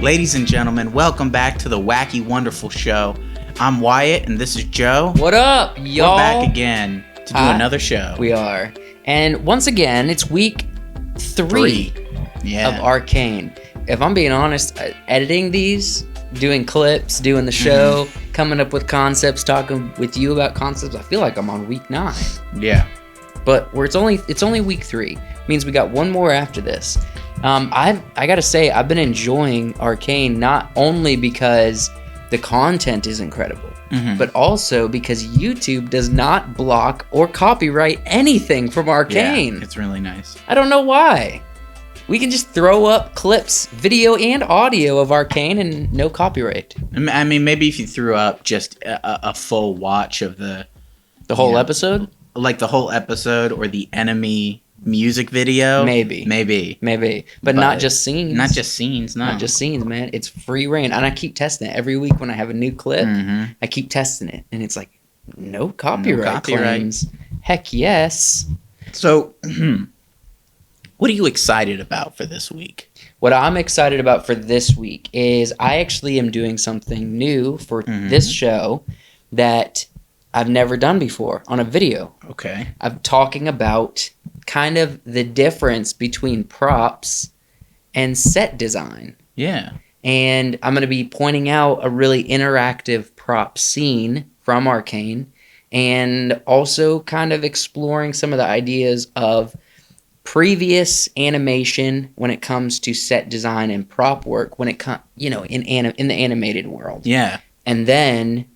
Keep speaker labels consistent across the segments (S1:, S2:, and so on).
S1: Ladies and gentlemen, welcome back to the Wacky Wonderful Show. I'm Wyatt, and this is Joe.
S2: What up, y'all?
S1: We're back again to do another show.
S2: We are. And once again, it's week three.
S1: Yeah.
S2: Of Arcane. If I'm being honest, editing these, doing clips, doing the show, coming up with concepts, talking with you about concepts, I feel like I'm on week 9.
S1: Yeah.
S2: But it's only week 3. Means we got one more after this. I gotta say, I've been enjoying Arcane not only because the content is incredible, but also because YouTube does not block or copyright anything from Arcane.
S1: Yeah, it's really nice.
S2: I don't know why. We can just throw up clips, video and audio of Arcane and no copyright.
S1: I mean, maybe if you threw up just a full watch of the
S2: whole episode?
S1: Like the whole episode or the enemy music video.
S2: Maybe. But not just scenes.
S1: Not just scenes, no.
S2: Not just scenes, man. It's free reign. And I keep testing it. Every week when I have a new clip, I keep testing it. And it's like, no copyright claims. Heck yes.
S1: So, what are you excited about for this week?
S2: What I'm excited about for this week is I actually am doing something new for this show that I've never done before on a video.
S1: Okay.
S2: I'm talking about kind of the difference between props and set design.
S1: Yeah.
S2: And I'm going to be pointing out a really interactive prop scene from Arcane and also kind of exploring some of the ideas of previous animation when it comes to set design and prop work when it comes, in the animated world.
S1: Yeah.
S2: And then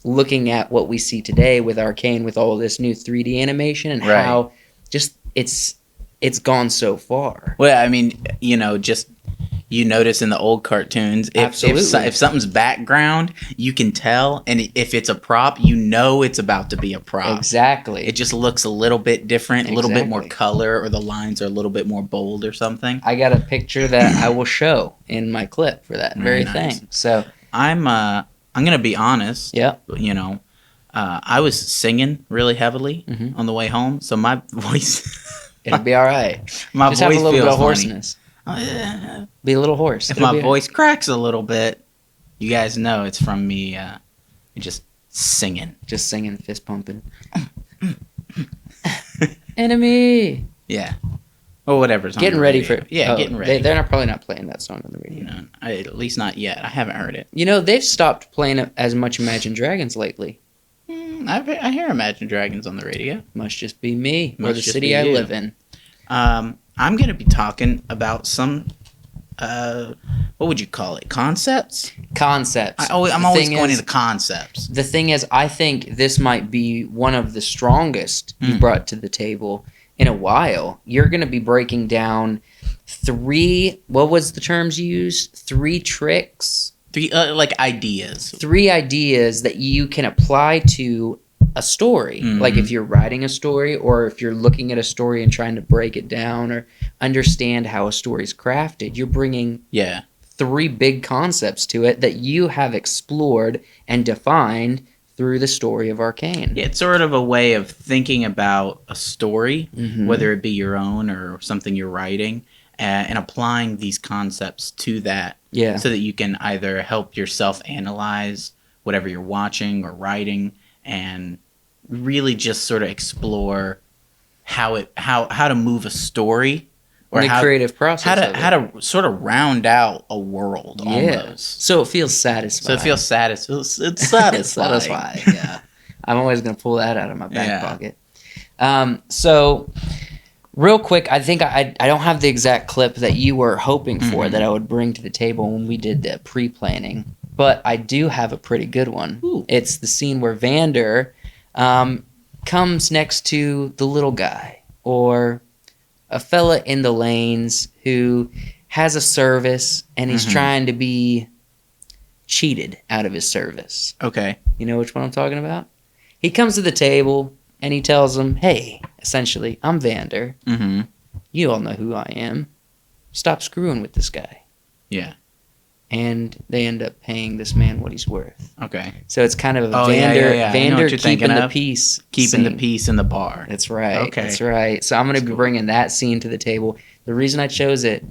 S2: looking at what we see today with Arcane with all this new 3D animation and how just it's gone so far.
S1: Well, I mean, just you notice in the old cartoons, if something's background, you can tell, and if it's a prop, it's about to be a prop.
S2: Exactly.
S1: It just looks a little bit different, a little bit more color, or the lines are a little bit more bold or something.
S2: I got a picture that I will show in my clip for that very thing. So
S1: I'm gonna be honest.
S2: Yeah.
S1: I was singing really heavily on the way home, so my voice.
S2: It'll be all right.
S1: My
S2: just
S1: voice
S2: have a little
S1: feels
S2: bit of
S1: funny.
S2: hoarseness. Be a little hoarse.
S1: If my voice cracks a little bit, you guys know it's from me just singing.
S2: Just singing, fist pumping. Enemy.
S1: Yeah. Or whatever's on
S2: getting
S1: the
S2: ready
S1: radio. Getting ready.
S2: They're probably not playing that song on the radio.
S1: At least not yet. I haven't heard it.
S2: They've stopped playing as much Imagine Dragons lately.
S1: I hear Imagine Dragons on the radio.
S2: Must just be me or the city I live in.
S1: I'm going to be talking about some, what would you call it? Concepts?
S2: Concepts.
S1: I'm always going into concepts.
S2: The thing is, I think this might be one of the strongest you brought to the table in a while. You're going to be breaking down 3, what was the terms you used? 3 tricks?
S1: 3, ideas.
S2: 3 ideas that you can apply to a story. Like if you're writing a story or if you're looking at a story and trying to break it down or understand how a story's crafted, you're bringing 3 big concepts to it that you have explored and defined through the story of Arcane.
S1: Yeah, it's sort of a way of thinking about a story, whether it be your own or something you're writing, and applying these concepts to that so that you can either help yourself analyze whatever you're watching or writing and really just sort of explore how to move a story or
S2: the creative process
S1: how to sort of round out a world almost.
S2: So it feels satisfying.
S1: It's satisfying. It's
S2: satisfying. Yeah. I'm always going to pull that out of my back pocket. So real quick, I think I don't have the exact clip that you were hoping for that I would bring to the table when we did the pre-planning, but I do have a pretty good one.
S1: Ooh.
S2: It's the scene where Vander comes next to the little guy or a fella in the lanes who has a service and he's trying to be cheated out of his service.
S1: Okay.
S2: You know which one I'm talking about? He comes to the table and he tells him, hey, essentially, I'm Vander. You all know who I am. Stop screwing with this guy.
S1: Yeah.
S2: And they end up paying this man what he's worth.
S1: Okay.
S2: So it's kind of a Vander keeping the peace.
S1: Keeping the peace in the bar.
S2: That's right.
S1: Okay.
S2: That's right. So I'm going to be bringing that scene to the table. The reason I chose it,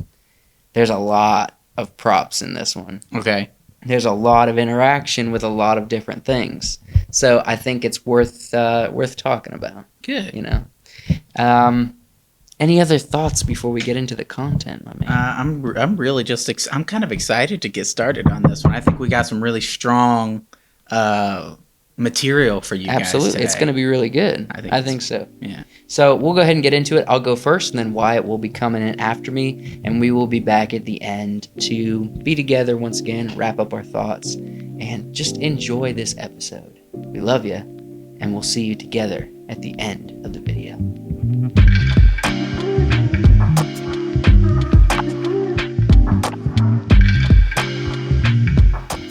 S2: there's a lot of props in this one.
S1: Okay.
S2: There's a lot of interaction with a lot of different things. So I think it's worth talking about.
S1: Good.
S2: You know. Any other thoughts before we get into the content, my man?
S1: I'm really just I'm kind of excited to get started on this one. I think we got some really strong material for you guys.
S2: Absolutely, it's going to be really good. I think so.
S1: Yeah.
S2: So we'll go ahead and get into it. I'll go first, and then Wyatt will be coming in after me, and we will be back at the end to be together once again, wrap up our thoughts, and just enjoy this episode. We love you, and we'll see you together at the end of the video.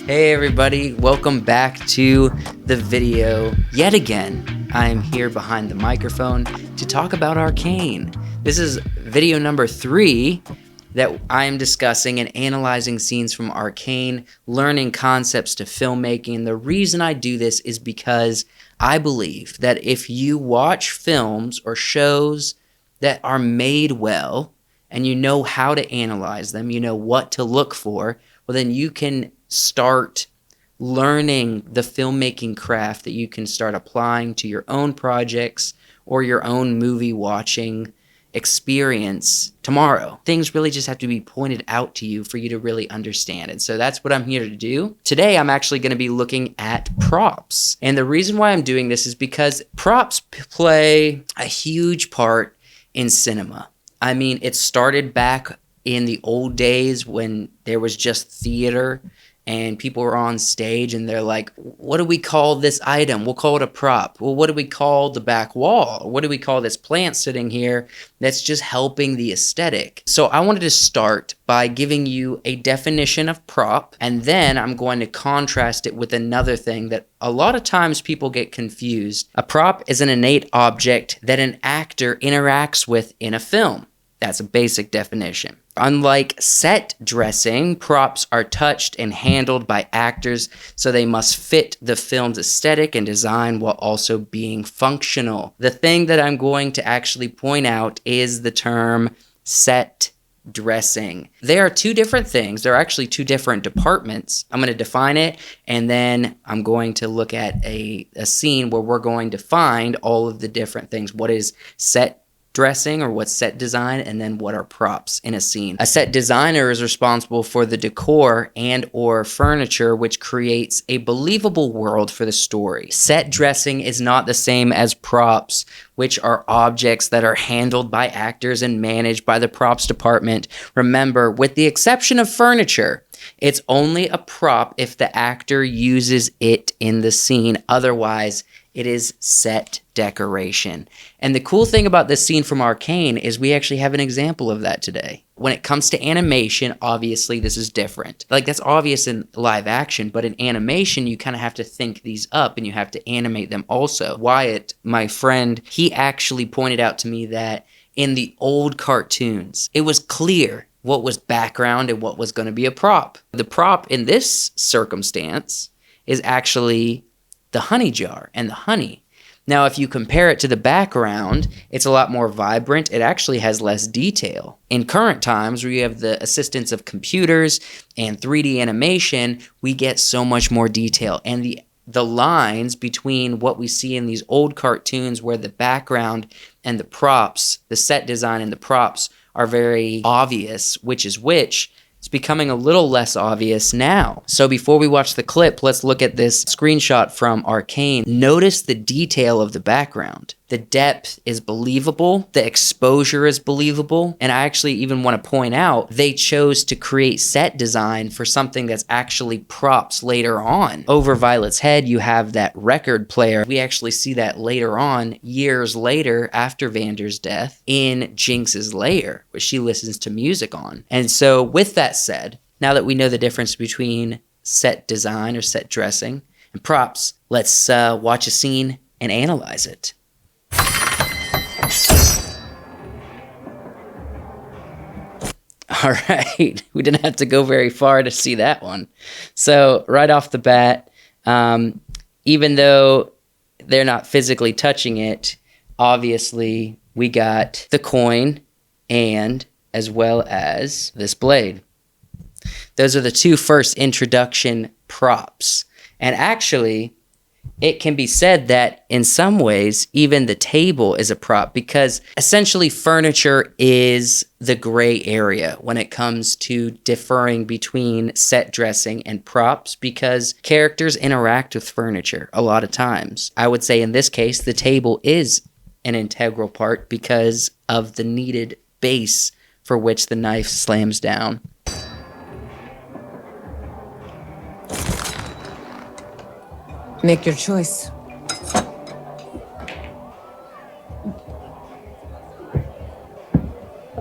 S2: Hey everybody, welcome back to the video yet again. I'm here behind the microphone to talk about Arcane. This is video number 3 that I'm discussing and analyzing scenes from Arcane, learning concepts to filmmaking. The reason I do this is because I believe that if you watch films or shows that are made well and you know how to analyze them, you know what to look for, well then you can start learning the filmmaking craft that you can start applying to your own projects or your own movie watching experience tomorrow. Things really just have to be pointed out to you for you to really understand. And so that's what I'm here to do. Today, I'm actually going to be looking at props. And the reason why I'm doing this is because props play a huge part in cinema. I mean, it started back in the old days when there was just theater and people were on stage and they're like, what do we call this item? We'll call it a prop. Well, what do we call the back wall? What do we call this plant sitting here that's just helping the aesthetic? So I wanted to start by giving you a definition of prop, and then I'm going to contrast it with another thing that a lot of times people get confused. A prop is an innate object that an actor interacts with in a film. That's a basic definition. Unlike set dressing, props are touched and handled by actors, so they must fit the film's aesthetic and design while also being functional. The thing that I'm going to actually point out is the term set dressing. They are two different things. They're actually two different departments. I'm going to define it, and then I'm going to look at a scene where we're going to find all of the different things. What is set dressing, or what's set design, and then what are props in a scene. A set designer is responsible for the decor and or furniture, which creates a believable world for the story. Set dressing is not the same as props, which are objects that are handled by actors and managed by the props department. Remember, with the exception of furniture, it's only a prop if the actor uses it in the scene. Otherwise, it is set decoration. And the cool thing about this scene from Arcane is we actually have an example of that today. When it comes to animation, obviously this is different. Like, that's obvious in live action, but in animation, you kind of have to think these up and you have to animate them also. Wyatt, my friend, he actually pointed out to me that in the old cartoons, it was clear what was background and what was going to be a prop. The prop in this circumstance is actually the honey jar and the honey. Now, if you compare it to the background, it's a lot more vibrant. It actually has less detail. In current times, where you have the assistance of computers and 3D animation, we get so much more detail. And the lines between what we see in these old cartoons where the background and the props, the set design and the props are very obvious, which is which, it's becoming a little less obvious now. So before we watch the clip, let's look at this screenshot from Arcane. Notice the detail of the background. The depth is believable. The exposure is believable. And I actually even want to point out, they chose to create set design for something that's actually props later on. Over Violet's head, you have that record player. We actually see that later on, years later, after Vander's death, in Jinx's lair, where she listens to music on. And so with that said, now that we know the difference between set design or set dressing and props, let's watch a scene and analyze it. All right, we didn't have to go very far to see that one. So right off the bat, even though they're not physically touching it, obviously we got the coin and as well as this blade. Those are the two first introduction props. And actually, it can be said that in some ways, even the table is a prop because essentially furniture is the gray area when it comes to differing between set dressing and props because characters interact with furniture a lot of times. I would say in this case, the table is an integral part because of the needed base for which the knife slams down.
S3: Make your choice.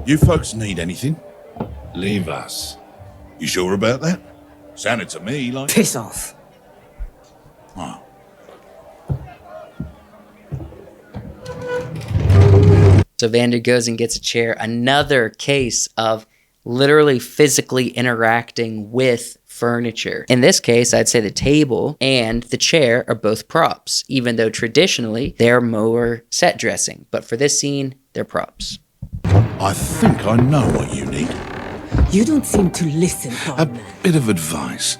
S4: You folks need anything? Leave us. You sure about that? Sounded to me like...
S3: Piss off.
S4: Oh.
S2: So Vander goes and gets a chair. Another case of literally physically interacting with furniture. In this case, I'd say the table and the chair are both props, even though traditionally they're more set dressing. But for this scene, they're props.
S4: I think I know what you need.
S3: You don't seem to listen,
S4: A bit of advice.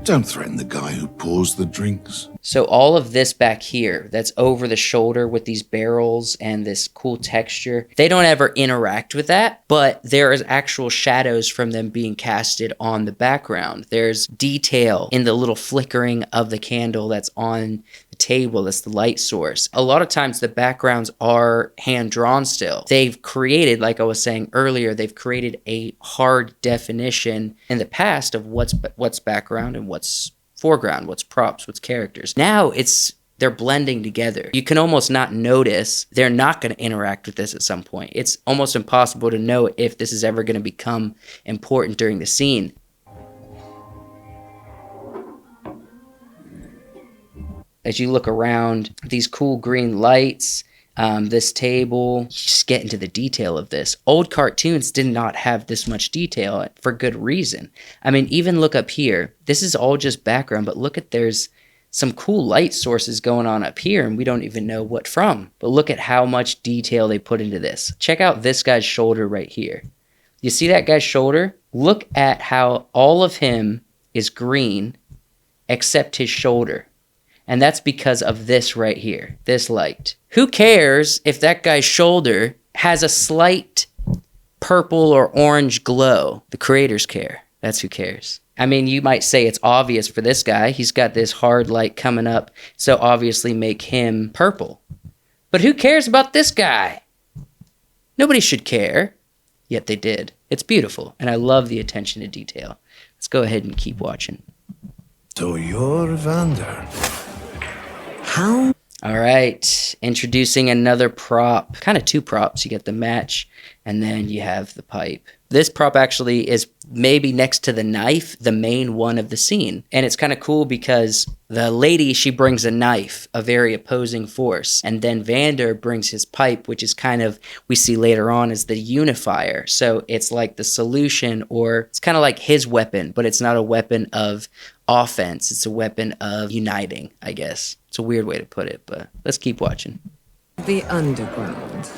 S4: Don't threaten the guy who pours the drinks.
S2: So all of this back here, that's over the shoulder with these barrels and this cool texture, they don't ever interact with that, but there is actual shadows from them being casted on the background. There's detail in the little flickering of the candle that's on the table, that's the light source. A lot of times the backgrounds are hand-drawn still. They've created, like I was saying earlier, they've created a hard definition in the past of what's background and what's foreground, what's props, what's characters. Now they're blending together. You can almost not notice they're not going to interact with this at some point. It's almost impossible to know if this is ever going to become important during the scene. As you look around, these cool green lights, this table, you just get into the detail of this. Old cartoons did not have this much detail for good reason. I mean, even look up here. This is all just background, but look at there's some cool light sources going on up here, and we don't even know what from. But look at how much detail they put into this. Check out this guy's shoulder right here. You see that guy's shoulder? Look at how all of him is green except his shoulder. And that's because of this right here, this light. Who cares if that guy's shoulder has a slight purple or orange glow? The creators care. That's who cares. I mean, you might say it's obvious for this guy. He's got this hard light coming up, so obviously make him purple. But who cares about this guy? Nobody should care. Yet they did. It's beautiful, and I love the attention to detail. Let's go ahead and keep watching.
S5: So you're Vander.
S3: How?
S2: All right, introducing another prop, kind of two props. You get the match, and then you have the pipe. This prop actually is maybe next to the knife, the main one of the scene. And it's kind of cool because the lady, she brings a knife, a very opposing force. And then Vander brings his pipe, which is kind of, we see later on, as the unifier. So it's like the solution, or it's kind of like his weapon, but it's not a weapon of offense. It's a weapon of uniting, I guess. It's a weird way to put it, but let's keep watching.
S3: The underground.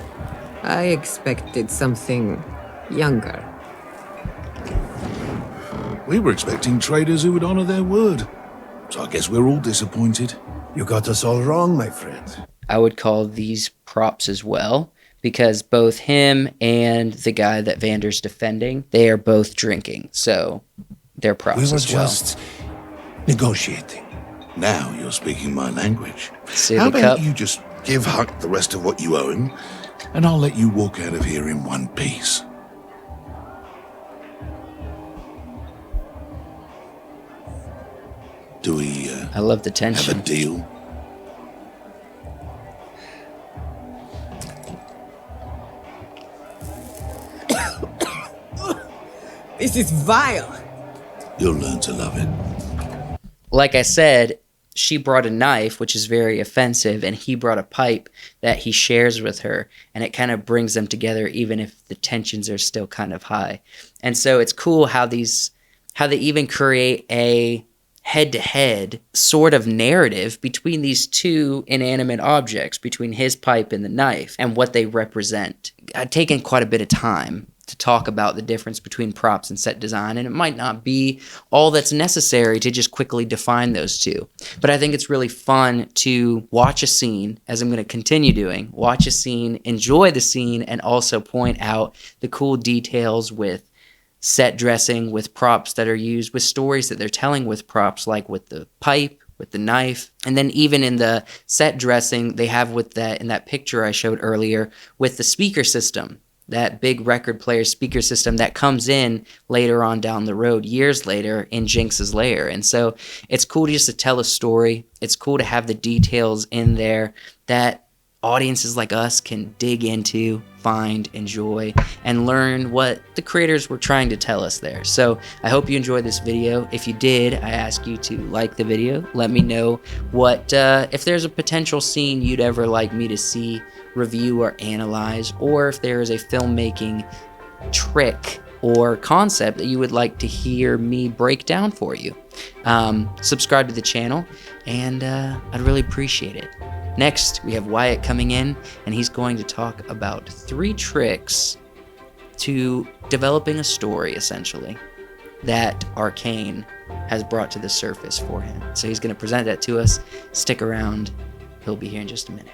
S3: I expected something younger.
S4: We were expecting traders who would honor their word. So I guess we're all disappointed.
S5: You got us all wrong, my friend.
S2: I would call these props as well, because both him and the guy that Vander's defending, they are both drinking. So they're props as well.
S5: We were just negotiating.
S4: Now you're speaking my language.
S2: See
S4: How
S2: the
S4: about
S2: cup?
S4: you just give Huck the rest of what you owe him, and I'll let you walk out of here in one piece. Do we
S2: I love the
S4: have a
S2: tension.
S4: deal?
S3: This is vile.
S4: You'll learn to love it.
S2: Like I said, she brought a knife, which is very offensive, and he brought a pipe that he shares with her, and it kind of brings them together even if the tensions are still kind of high. And so it's cool how they even create a head-to-head sort of narrative between these two inanimate objects, between his pipe and the knife, and what they represent. I've taken quite a bit of time to talk about the difference between props and set design, and it might not be all that's necessary to just quickly define those two. But I think it's really fun to watch a scene, as I'm going to continue doing, watch a scene, enjoy the scene, and also point out the cool details with set dressing, with props that are used, with stories that they're telling with props, like with the pipe, with the knife, and then even in the set dressing they have with that, in that picture I showed earlier, with the speaker system, that big record player speaker system that comes in later on down the road, years later, in Jinx's lair. And so it's cool just to tell a story. It's cool to have the details in there that audiences like us can dig into, find, enjoy, and learn what the creators were trying to tell us there. So I hope you enjoyed this video. If you did, I ask you to like the video. Let me know what if there's a potential scene you'd ever like me to see, review, or analyze, or if there is a filmmaking trick or concept that you would like to hear me break down for you. Subscribe to the channel, and I'd really appreciate it. Next, we have Wyatt coming in, and he's going to talk about 3 tricks to developing a story, essentially, that Arcane has brought to the surface for him. So he's going to present that to us. Stick around. He'll be here in just a minute.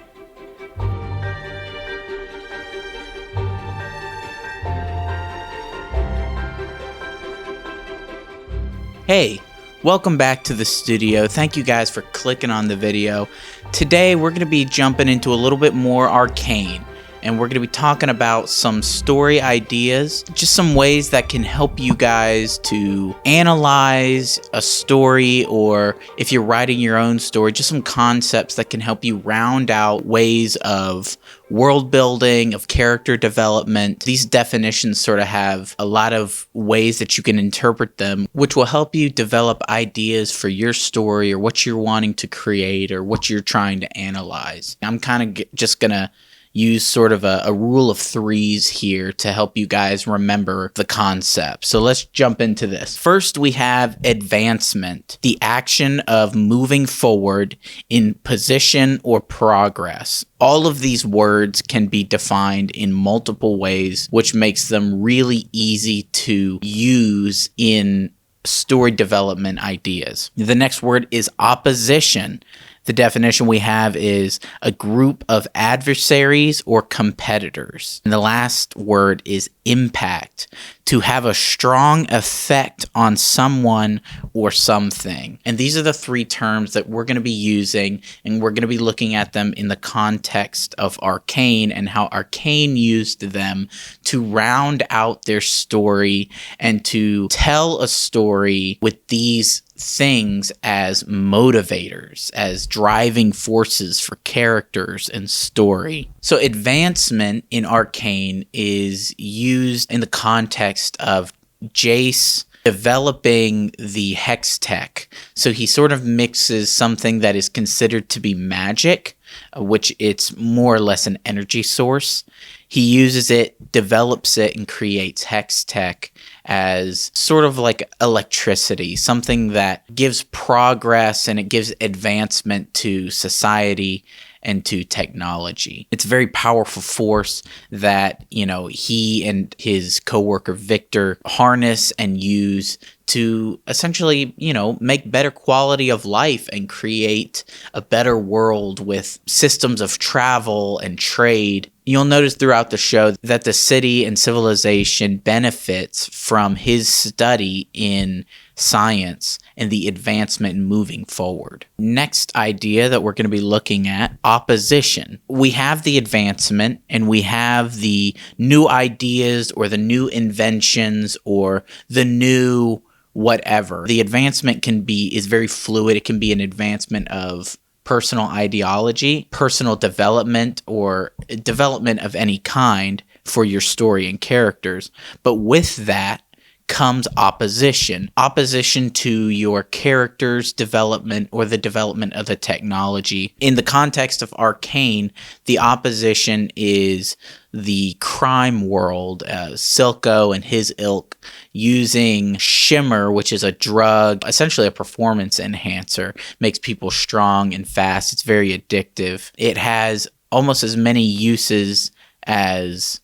S1: Hey, welcome back to the studio. Thank you guys for clicking on the video. Today we're going to be jumping into a little bit more Arcane, and we're going to be talking about some story ideas, just some ways that can help you guys to analyze a story, or if you're writing your own story, just some concepts that can help you round out ways of world building, of character development. These definitions sort of have a lot of ways that you can interpret them, which will help you develop ideas for your story, or what you're wanting to create, or what you're trying to analyze. I'm kind of just gonna use sort of a rule of 3s here to help you guys remember the concept. So let's jump into this. First, we have advancement, the action of moving forward in position or progress. All of these words can be defined in multiple ways, which makes them really easy to use in story development ideas. The next word is opposition. The definition we have is a group of adversaries or competitors. And the last word is impact, to have a strong effect on someone or something. And these are the 3 terms that we're going to be using, and we're going to be looking at them in the context of Arcane and how Arcane used them to round out their story and to tell a story with these things as motivators, as driving forces for characters and story. So advancement in Arcane is used in the context of Jace developing the Hextech. So he sort of mixes something that is considered to be magic, which it's more or less an energy source. He uses it, develops it, and creates Hextech as sort of like electricity, something that gives progress and it gives advancement to society and to technology. It's a very powerful force that, he and his coworker Victor harness and use to essentially, make better quality of life and create a better world with systems of travel and trade. You'll notice throughout the show that the city and civilization benefits from his study in science and the advancement in moving forward. Next idea that we're going to be looking at, opposition. We have the advancement and we have the new ideas or the new inventions or the new whatever. The advancement is very fluid. It can be an advancement of personal ideology, personal development, or development of any kind for your story and characters. But with that comes opposition. Opposition to your character's development or the development of the technology. In the context of Arcane, the opposition is the crime world, Silco and his ilk, using Shimmer, which is a drug, essentially a performance enhancer, makes people strong and fast. It's very addictive. It has almost as many uses as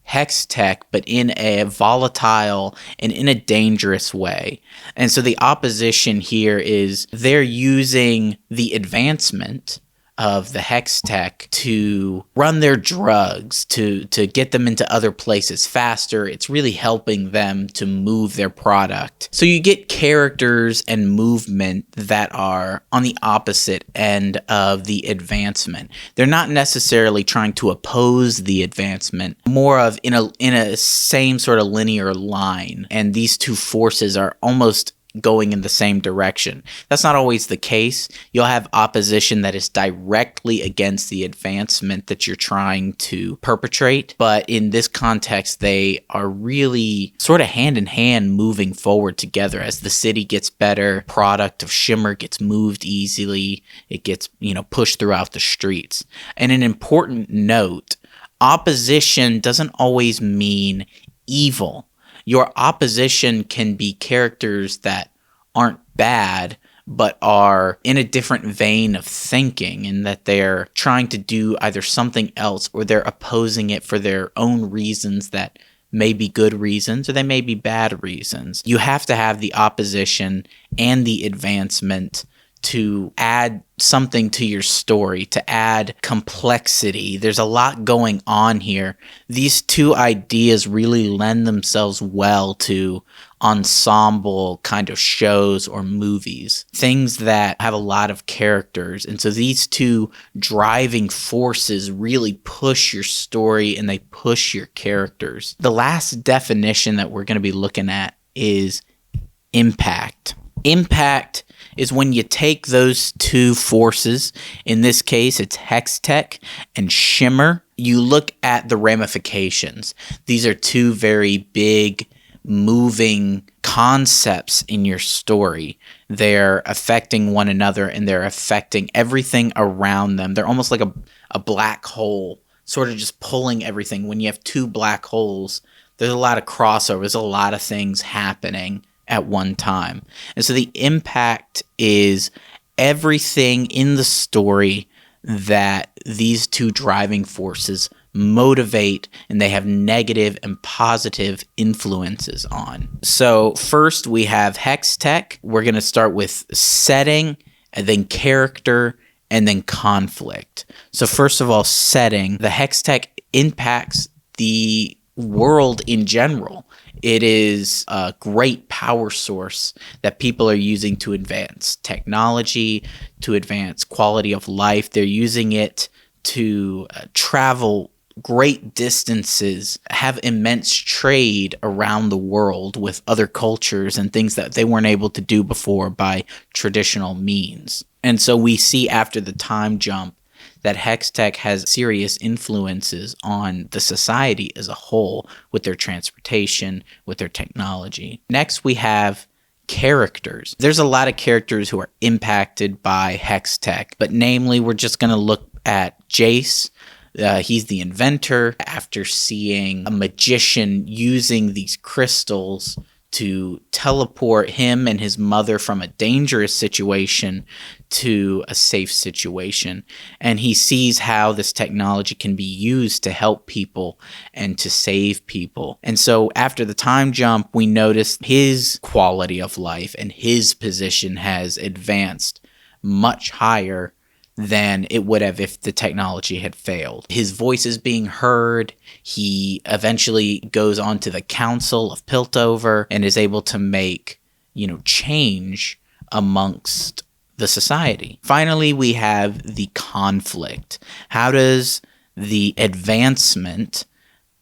S1: Hextech, but in a volatile and in a dangerous way. And so the opposition here is they're using the advancement of the Hextech to run their drugs, to get them into other places faster. It's really helping them to move their product. So you get characters and movement that are on the opposite end of the advancement. They're not necessarily trying to oppose the advancement, more of in a same sort of linear line. And these two forces are almost going in the same direction. That's not always the case. You'll have opposition that is directly against the advancement that you're trying to perpetrate, but in this context, they are really sort of hand in hand moving forward together. As the city gets better, product of Shimmer gets moved easily, it gets, pushed throughout the streets. And an important note, opposition doesn't always mean evil. Your opposition can be characters that aren't bad, but are in a different vein of thinking, in that they're trying to do either something else or they're opposing it for their own reasons that may be good reasons or they may be bad reasons. You have to have the opposition and the advancement to add something to your story, to add complexity. There's a lot going on here. These two ideas really lend themselves well to ensemble kind of shows or movies, things that have a lot of characters. And so these two driving forces really push your story and they push your characters. The last definition that we're going to be looking at is impact. Impact is when you take those two forces, in this case it's Hextech and Shimmer, you look at the ramifications. These are two very big, moving concepts in your story. They're affecting one another and they're affecting everything around them. They're almost like a black hole, sort of just pulling everything. When you have two black holes, there's a lot of crossovers, a lot of things happening at one time. And so the impact is everything in the story that these two driving forces motivate and they have negative and positive influences on. So first we have Hextech. We're going to start with setting and then character and then conflict. So first of all, setting. The Hextech impacts the world in general. It is a great power source that people are using to advance technology, to advance quality of life. They're using it to travel great distances, have immense trade around the world with other cultures and things that they weren't able to do before by traditional means. And so we see after the time jump that Hextech has serious influences on the society as a whole with their transportation, with their technology. Next, we have characters. There's a lot of characters who are impacted by Hextech, but namely, we're just going to look at Jace. He's the inventor. After seeing a magician using these crystals to teleport him and his mother from a dangerous situation to a safe situation. And he sees how this technology can be used to help people and to save people. And so after the time jump, we notice his quality of life and his position has advanced much higher than it would have if the technology had failed. His voice is being heard. He eventually goes on to the Council of Piltover and is able to make, change amongst the society. Finally, we have the conflict. How does the advancement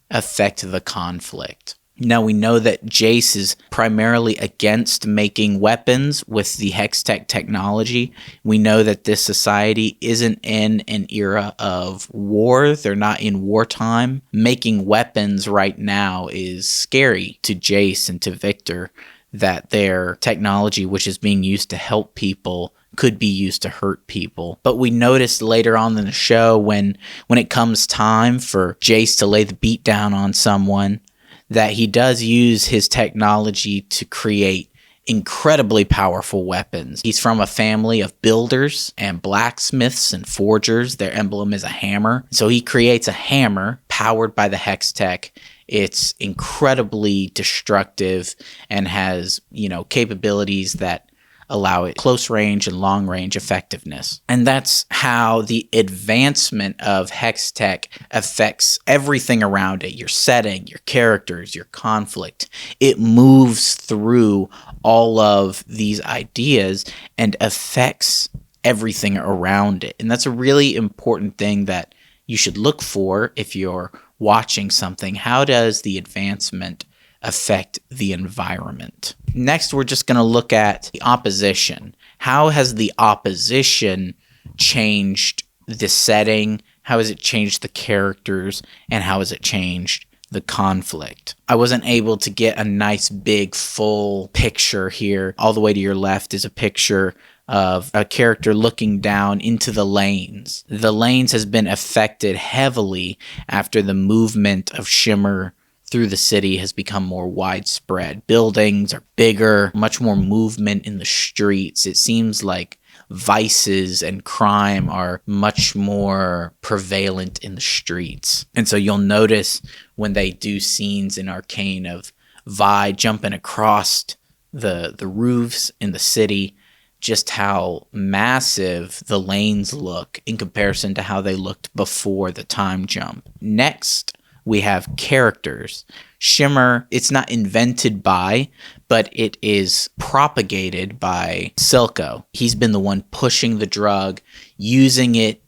S1: affect the conflict? Now, we know that Jace is primarily against making weapons with the Hextech technology. We know that this society isn't in an era of war. They're not in wartime. Making weapons right now is scary to Jace and to Victor, that their technology, which is being used to help people, could be used to hurt people. But we noticed later on in the show when it comes time for Jace to lay the beat down on someone, that he does use his technology to create incredibly powerful weapons. He's from a family of builders and blacksmiths and forgers. Their emblem is a hammer. So he creates a hammer powered by the Hextech. It's incredibly destructive and has, capabilities that allow it close range and long range effectiveness. And that's how the advancement of Hextech affects everything around it, your setting, your characters, your conflict. It moves through all of these ideas and affects everything around it. And that's a really important thing that you should look for if you're watching something. How does the advancement affect the environment? Next, we're just going to look at the opposition. How has the opposition changed the setting? How has it changed the characters? And how has it changed the conflict? I wasn't able to get a nice big full picture here. All the way to your left is a picture of a character looking down into the lanes. The lanes has been affected heavily after the movement of Shimmer through the city has become more widespread. Buildings are bigger, much more movement in the streets. It seems like vices and crime are much more prevalent in the streets. And so you'll notice when they do scenes in Arcane of Vi jumping across the roofs in the city, just how massive the lanes look in comparison to how they looked before the time jump. Next, we have characters. Shimmer, it's not invented by, but it is propagated by Silco. He's been the one pushing the drug, using it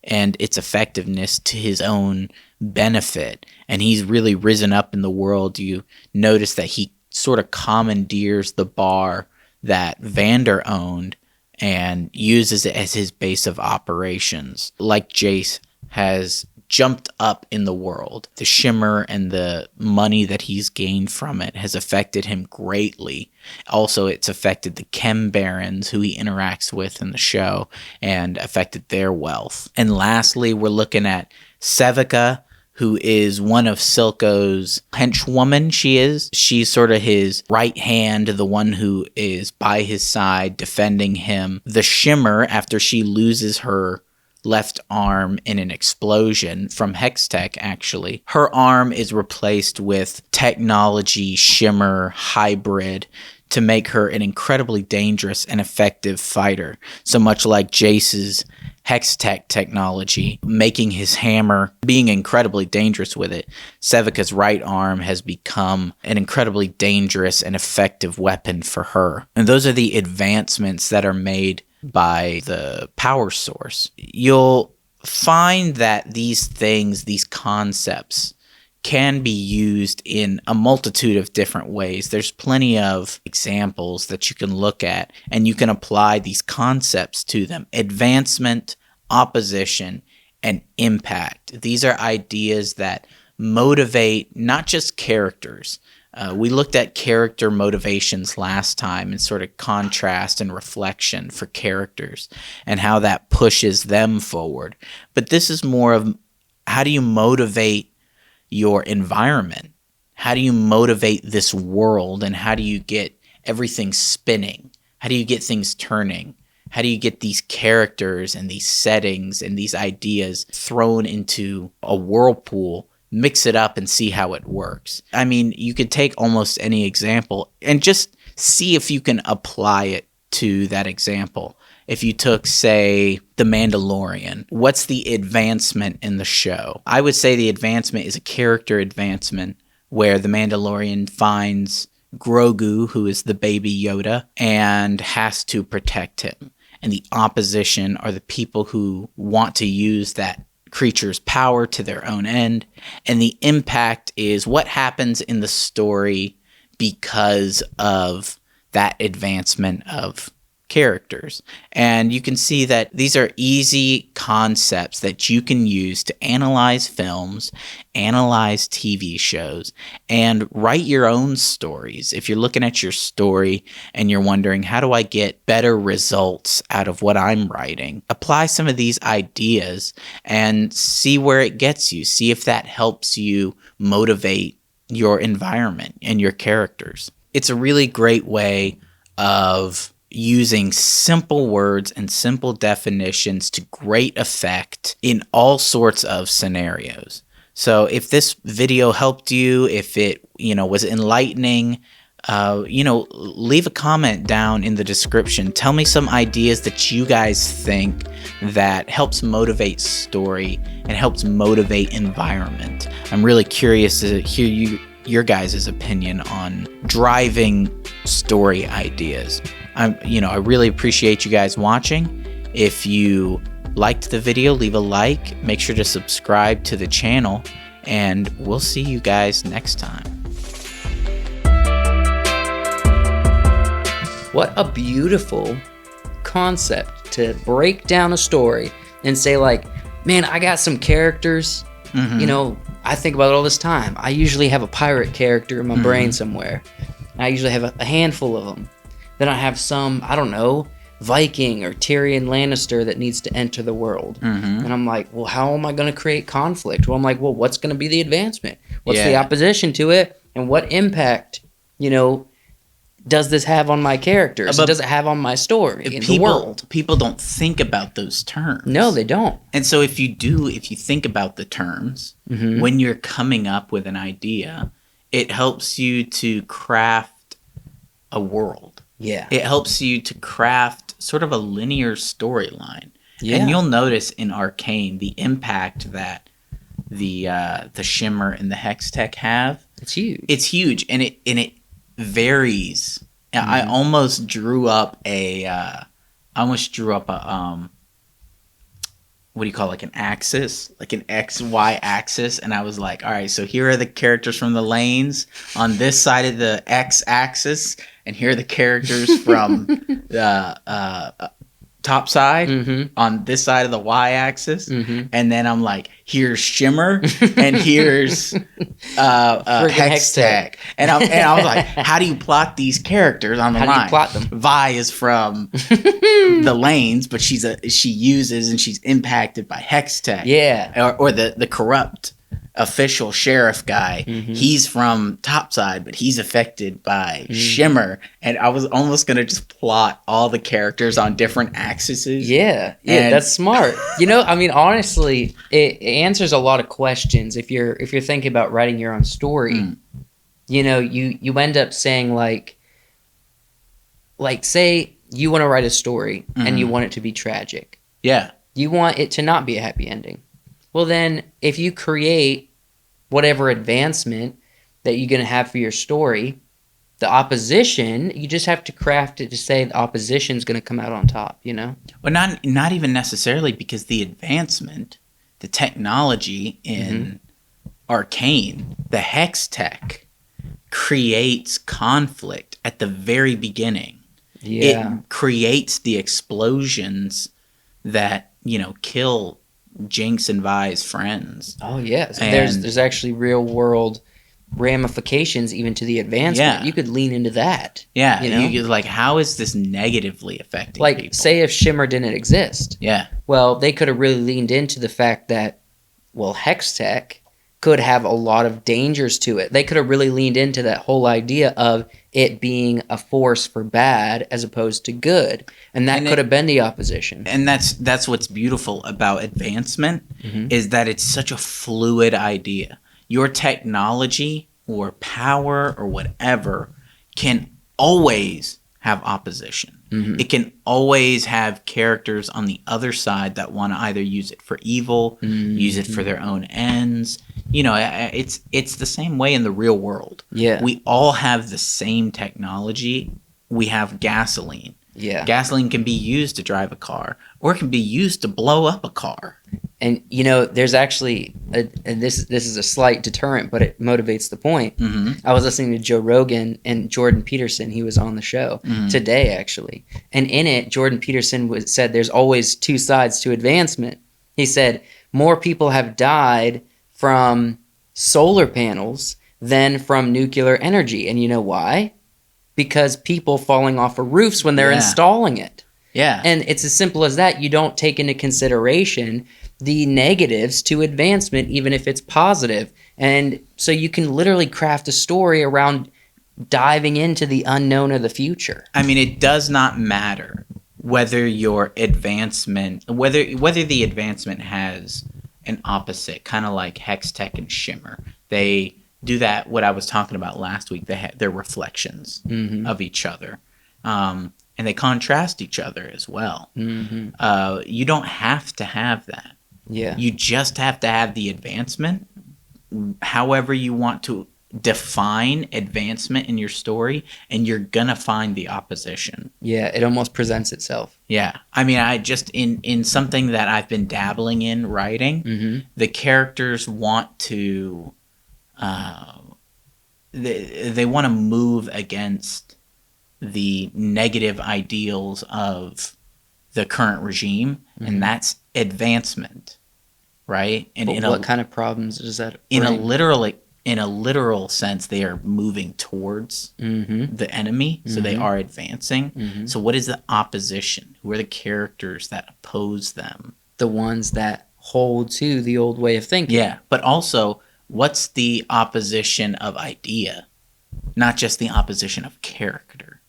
S1: and its effectiveness to his own benefit. And he's really risen up in the world. You notice that he sort of commandeers the bar that Vander owned and uses it as his base of operations. Like Jace has jumped up in the world. The Shimmer and the money that he's gained from it has affected him greatly. Also, it's affected the Chem Barons who he interacts with in the show and affected their wealth. And lastly, we're looking at Sevica, who is one of Silco's henchwoman. She's sort of his right hand, the one who is by his side defending him. The Shimmer, after she loses her left arm in an explosion from Hextech, actually, her arm is replaced with technology Shimmer hybrid to make her an incredibly dangerous and effective fighter. So much like Jace's Hextech technology, making his hammer, being incredibly dangerous with it, Sevica's right arm has become an incredibly dangerous and effective weapon for her. And those are the advancements that are made by the power source. You'll find that these things, these concepts, can be used in a multitude of different ways. There's plenty of examples that you can look at, and you can apply these concepts to them. Advancement, opposition, and impact. These are ideas that motivate not just characters. We looked at character motivations last time and sort of contrast and reflection for characters and how that pushes them forward. But this is more of how do you motivate your environment? How do you motivate this world, and how do you get everything spinning? How do you get things turning? How do you get these characters and these settings and these ideas thrown into a whirlpool, mix it up, and see how it works? I mean, you could take almost any example and just see if you can apply it to that example. If you took, say, The Mandalorian, what's the advancement in the show? I would say the advancement is a character advancement where the Mandalorian finds Grogu, who is the baby Yoda, and has to protect him. And the opposition are the people who want to use that creature's power to their own end. And the impact is what happens in the story because of that advancement of characters. And you can see that these are easy concepts that you can use to analyze films, analyze TV shows, and write your own stories. If you're looking at your story and you're wondering, how do I get better results out of what I'm writing? Apply some of these ideas and see where it gets you. See if that helps you motivate your environment and your characters. It's a really great way of using simple words and simple definitions to great effect in all sorts of scenarios. So if this video helped you, if it, was enlightening, leave a comment down in the description. Tell me some ideas that you guys think that helps motivate story and helps motivate environment. I'm really curious to hear your guys' opinion on driving story ideas. I really appreciate you guys watching. If you liked the video, leave a like. Make sure to subscribe to the channel, and we'll see you guys next time.
S2: What a beautiful concept to break down a story and say, like, man, I got some characters, I think about it all this time. I usually have a pirate character in my brain somewhere. I usually have a handful of them. Then I have some, I don't know, Viking or Tyrion Lannister that needs to enter the world. And I'm like, well, how am I going to create conflict? Well, I'm like, well, what's going to be the advancement? What's the opposition to it? And what impact, does this have on my characters? Does it have on my story in the world?
S1: People don't think about those terms.
S2: No, they don't.
S1: And so if you think about the terms, when you're coming up with an idea, it helps you to craft a world.
S2: Yeah.
S1: It helps you to craft sort of a linear storyline.
S2: Yeah.
S1: And you'll notice in Arcane the impact that the Shimmer and the Hextech have.
S2: It's huge.
S1: It's huge, and it varies. I almost drew up a what do you call it, like an axis, like an XY axis, and I was like, all right, so here are the characters from the lanes on this side of the X axis, and here are the characters from the top side on this side of the Y axis, and then I'm like, here's Shimmer and here's Hextech, and I was like, how do you plot these characters on the line?
S2: How do you plot them?
S1: Vi is from the lanes, but she uses and she's impacted by Hextech, or the corrupt official sheriff guy. He's from topside, but he's affected by Shimmer. And I was almost gonna just plot all the characters on different axes.
S2: Yeah, that's smart. Honestly, it answers a lot of questions. If you're thinking about writing your own story, you end up saying like say you want to write a story and you want it to be tragic.
S1: Yeah,
S2: you want it to not be a happy ending. Well, then, if you create whatever advancement that you're going to have for your story, the opposition, you just have to craft it to say the opposition's going to come out on top, Well,
S1: not even necessarily, because the advancement, the technology in Arcane, the Hextech, creates conflict at the very beginning.
S2: Yeah.
S1: It creates the explosions that, kill Jinx and Vi's friends.
S2: Oh yeah, so there's actually real world ramifications even to the advancement.
S1: Yeah.
S2: You could lean into that.
S1: Yeah, you like, how is this negatively affecting people?
S2: Say if Shimmer didn't exist.
S1: Yeah.
S2: Well, they could have really leaned into the fact that, Hextech could have a lot of dangers to it. They could have really leaned into that whole idea of it being a force for bad as opposed to good. And that could have been the opposition.
S1: And that's what's beautiful about advancement, is that it's such a fluid idea. Your technology or power or whatever can always have opposition. It can always have characters on the other side that want to either use it for evil, use it for their own ends. It's the same way in the real world.
S2: Yeah.
S1: We all have the same technology. We have gasoline.
S2: Yeah.
S1: Gasoline can be used to drive a car, or it can be used to blow up a car.
S2: And there's actually and this is a slight deterrent, but it motivates the point. I was listening to Joe Rogan and Jordan Peterson. He was on the show today, actually, and in it, Jordan Peterson said there's always two sides to advancement. He said more people have died from solar panels than from nuclear energy, and you know why? Because people falling off of roofs when they're installing it.
S1: Yeah.
S2: And it's as simple as that. You don't take into consideration the negatives to advancement, even if it's positive. And so you can literally craft a story around diving into the unknown of the future.
S1: I mean, it does not matter whether your advancement, whether the advancement has an opposite, kind of like Hextech and Shimmer. They do that, what I was talking about last week. They're reflections of each other. And they contrast each other as well. You don't have to have that.
S2: Yeah.
S1: You just have to have the advancement. However you want to define advancement in your story, and you're gonna find the opposition.
S2: Yeah, it almost presents itself.
S1: Yeah. I mean, I just, in something that I've been dabbling in writing, the characters want to, they want to move against the negative ideals of the current regime, and that's advancement, right? And
S2: But what kind of problems does that bring?
S1: In a literal sense, they are moving towards the enemy, so they are advancing. So what is the opposition? Who are the characters that oppose them?
S2: The ones that hold to the old way of thinking.
S1: Yeah, but also, what's the opposition of idea? Not just the opposition of character,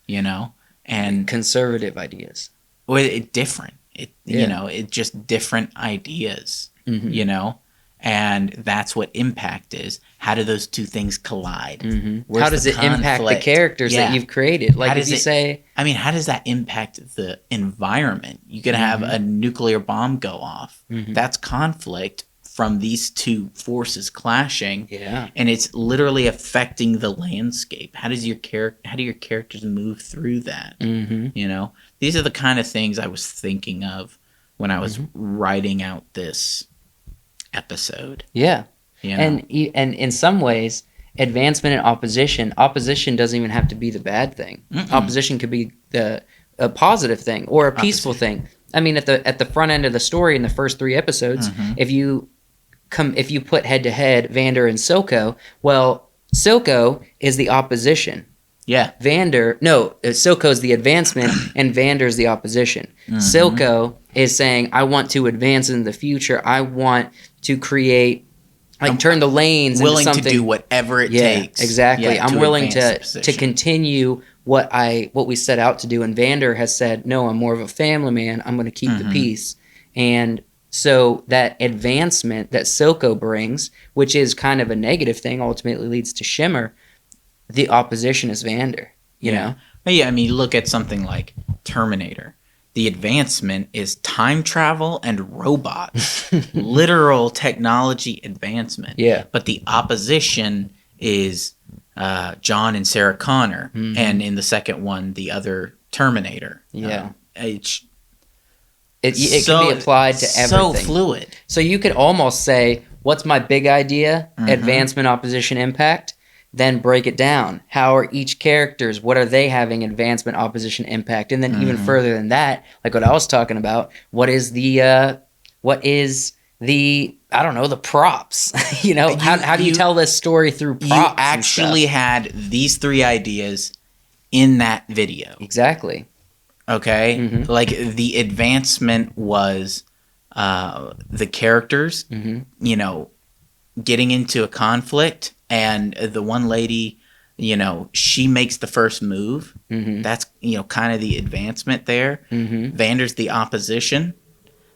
S1: you know? And
S2: conservative ideas.
S1: Well, you know, it just different ideas, you know? And that's what impact is. How do those two things collide?
S2: How does it impact the characters that you've created? Like, if you say...
S1: I mean, how does that impact the environment? You could have a nuclear bomb go off. That's conflict from these two forces clashing.
S2: Yeah.
S1: And it's literally affecting the landscape. How do your characters move through that? You know? These are the kind of things I was thinking of when I was writing out this episode.
S2: Yeah.
S1: You know?
S2: And in some ways, advancement and opposition doesn't even have to be the bad thing. Opposition could be a positive thing or a peaceful thing. I mean, at the front end of the story in the first 3 episodes, if you put head to head Vander and Silco, well, Silco is the opposition.
S1: Yeah.
S2: Silco's the advancement and Vander's the opposition. Silco is saying, I want to advance in the future. I want to create, turn the lanes into something.
S1: Willing to do whatever it takes.
S2: Exactly. I'm willing to continue what we set out to do. And Vander has said, no, I'm more of a family man. I'm going to keep the peace. And so that advancement that Silco brings, which is kind of a negative thing, ultimately leads to Shimmer. The opposition is Vander, you know?
S1: Yeah, I mean, look at something like Terminator. The advancement is time travel and robots. Literal technology advancement.
S2: Yeah.
S1: But the opposition is John and Sarah Connor. And in the second one, the other Terminator.
S2: Yeah.
S1: It
S2: can be applied to everything.
S1: So fluid.
S2: So you could almost say, what's my big idea? Advancement, opposition, impact. Then break it down. How are each characters? What are they having advancement, opposition, impact? And then even further than that, like what I was talking about, what is the I don't know, the props? You know, how do you tell this story through props?
S1: You actually had these 3 ideas in that video.
S2: Exactly.
S1: Okay? Like, the advancement was the characters, you know, getting into a conflict. And the one lady, you know, she makes the first move. That's, you know, kind of the advancement there. Vander's the opposition.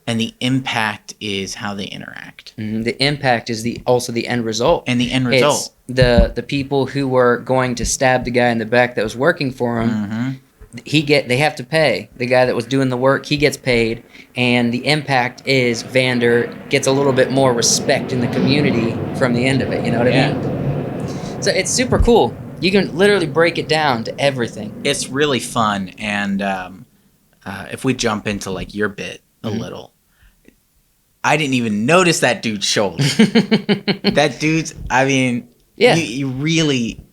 S1: And the impact is how they interact. The
S2: impact is also the end result.
S1: And the end result.
S2: It's the people who were going to stab the guy in the back that was working for him. They have to pay. The guy that was doing the work, he gets paid, and the impact is Vander gets a little bit more respect in the community from the end of it. You know what I mean? So it's super cool. You can literally break it down to everything.
S1: It's really fun, and if we jump into like your bit a little, I didn't even notice that dude's shoulder. That dude's, I mean, you really.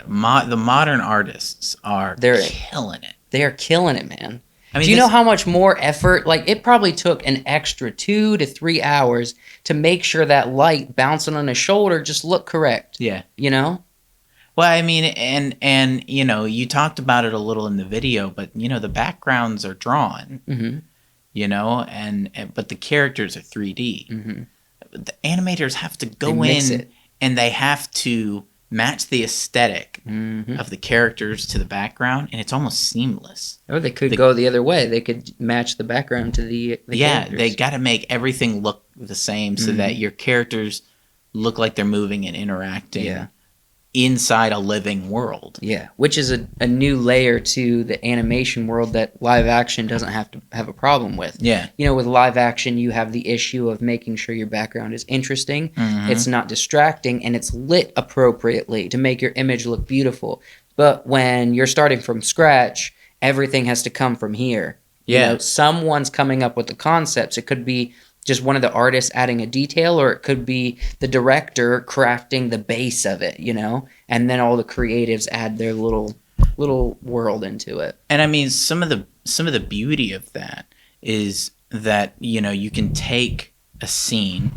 S1: The modern artists they're killing it.
S2: They are killing it, man.
S1: I mean,
S2: do you know how much more effort? Like, it probably took an extra 2 to 3 hours to make sure that light bouncing on his shoulder just looked correct.
S1: Yeah.
S2: You know?
S1: Well, I mean, and you know, you talked about it a little in the video, but you know, the backgrounds are drawn. You know, but the characters are 3D. The animators have to go in and they have to match the aesthetic of the characters to the background, and it's almost seamless.
S2: Or they could go the other way. They could match the background to the characters.
S1: They got to make everything look the same so that your characters look like they're moving and interacting inside a living world.
S2: Yeah, which is a new layer to the animation world that live action doesn't have to have a problem with.
S1: Yeah.
S2: You know, with live action, you have the issue of making sure your background is interesting, it's not distracting, and it's lit appropriately to make your image look beautiful. But when you're starting from scratch, everything has to come from here.
S1: Yeah.
S2: You know, someone's coming up with the concepts. It could be just one of the artists adding a detail, or it could be the director crafting the base of it, you know, and then all the creatives add their little world into it.
S1: And I mean, some of the beauty of that is that, you know, you can take a scene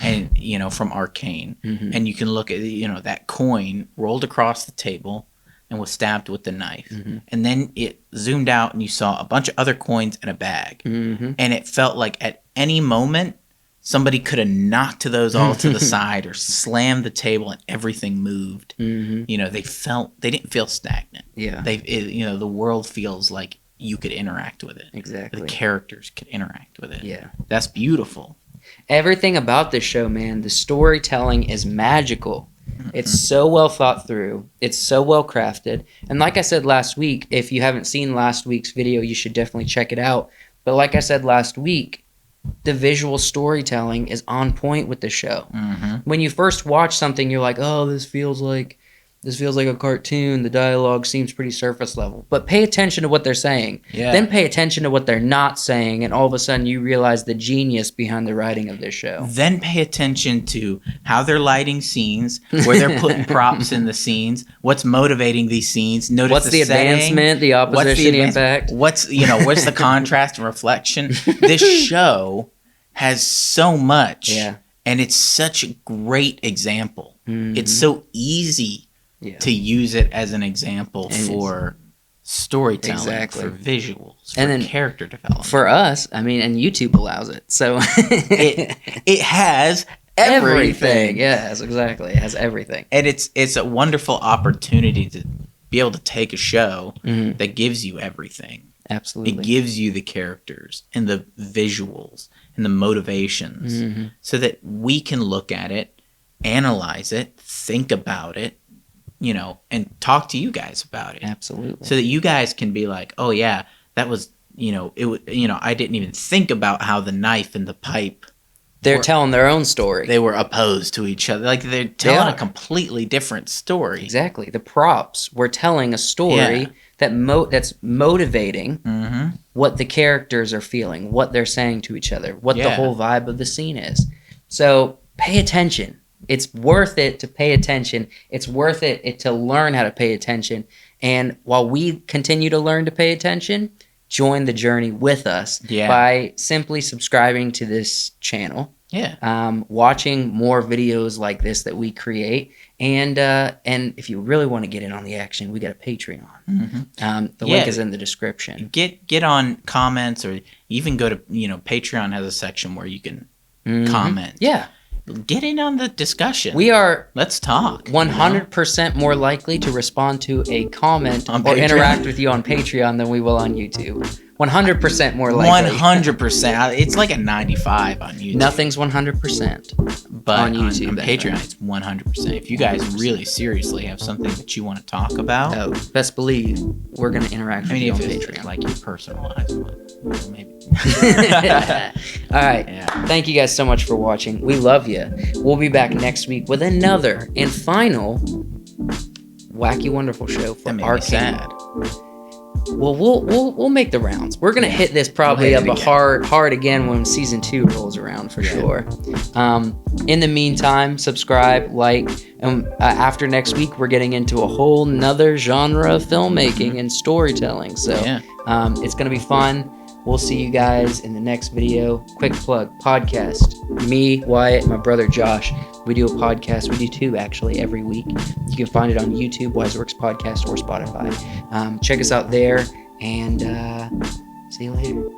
S1: and, you know, from Arcane, and you can look at, you know, that coin rolled across the table and was stabbed with the knife, and then it zoomed out and you saw a bunch of other coins in a bag, and it felt like at any moment somebody could have knocked those all to the side or slammed the table and everything moved. You know, they didn't feel stagnant.
S2: Yeah.
S1: You know, the world feels like you could interact with it.
S2: Exactly.
S1: The characters could interact with it.
S2: Yeah.
S1: That's beautiful.
S2: Everything about this show, man, the storytelling is magical. It's so well thought through. It's so well crafted. And like I said last week, if you haven't seen last week's video, you should definitely check it out. But like I said last week, the visual storytelling is on point with the show. When you first watch something, you're like, oh, this feels like a cartoon. The dialogue seems pretty surface level. But pay attention to what they're saying.
S1: Yeah.
S2: Then pay attention to what they're not saying, and all of a sudden you realize the genius behind the writing of this show.
S1: Then pay attention to how they're lighting scenes, where they're putting props in the scenes, what's motivating these scenes. Notice
S2: what's the
S1: setting,
S2: advancement, the opposition, the impact.
S1: What's the contrast and reflection. This show has so much, and it's such a great example. It's so easy to use it as an example for storytelling, for visuals, for and character development.
S2: For us, I mean, and YouTube allows it. So
S1: it has everything.
S2: Yes, exactly. It has everything.
S1: And it's a wonderful opportunity to be able to take a show that gives you everything.
S2: Absolutely.
S1: It gives you the characters and the visuals and the motivations so that we can look at it, analyze it, think about it, you know, and talk to you guys about it.
S2: Absolutely.
S1: So that you guys can be like, oh yeah, that was, you know, I didn't even think about how the knife and the pipe.
S2: They're telling their own story.
S1: They were opposed to each other. Like they're telling a completely different story.
S2: Exactly. The props were telling a story that's motivating what the characters are feeling, what they're saying to each other, what the whole vibe of the scene is. So pay attention. It's worth it to pay attention. It's worth it to learn how to pay attention. And while we continue to learn to pay attention, join the journey with us by simply subscribing to this channel. Watching more videos like this that we create. And if you really want to get in on the action, we got a Patreon. The link is in the description.
S1: Get on comments, or even go to, Patreon has a section where you can comment.
S2: Yeah.
S1: Get in on the discussion. Let's talk.
S2: 100% more likely to respond to a comment or interact with you on Patreon than we will on YouTube. 100% more likely.
S1: 100%. It's like a 95 on YouTube.
S2: Nothing's 100%.
S1: But
S2: on YouTube,
S1: on Patreon, it's 100%. If you guys really seriously have something that you want to talk about,
S2: best believe we're going to interact with you on Patreon.
S1: Like your personalized one, maybe.
S2: All right. Yeah. Thank you guys so much for watching. We love you. We'll be back next week with another and final Wacky Wonderful Show for Arcane. Well, we'll make the rounds. We're gonna hit this probably up hard again when season 2 rolls around for sure. In the meantime, subscribe, like, and after next week, we're getting into a whole nother genre of filmmaking and storytelling. So it's gonna be fun. We'll see you guys in the next video. Quick plug, podcast. Me, Wyatt, my brother Josh. We do a podcast. We do 2 actually every week. You can find it on YouTube, Wiseworks Podcast, or Spotify. Check us out there, and see you later.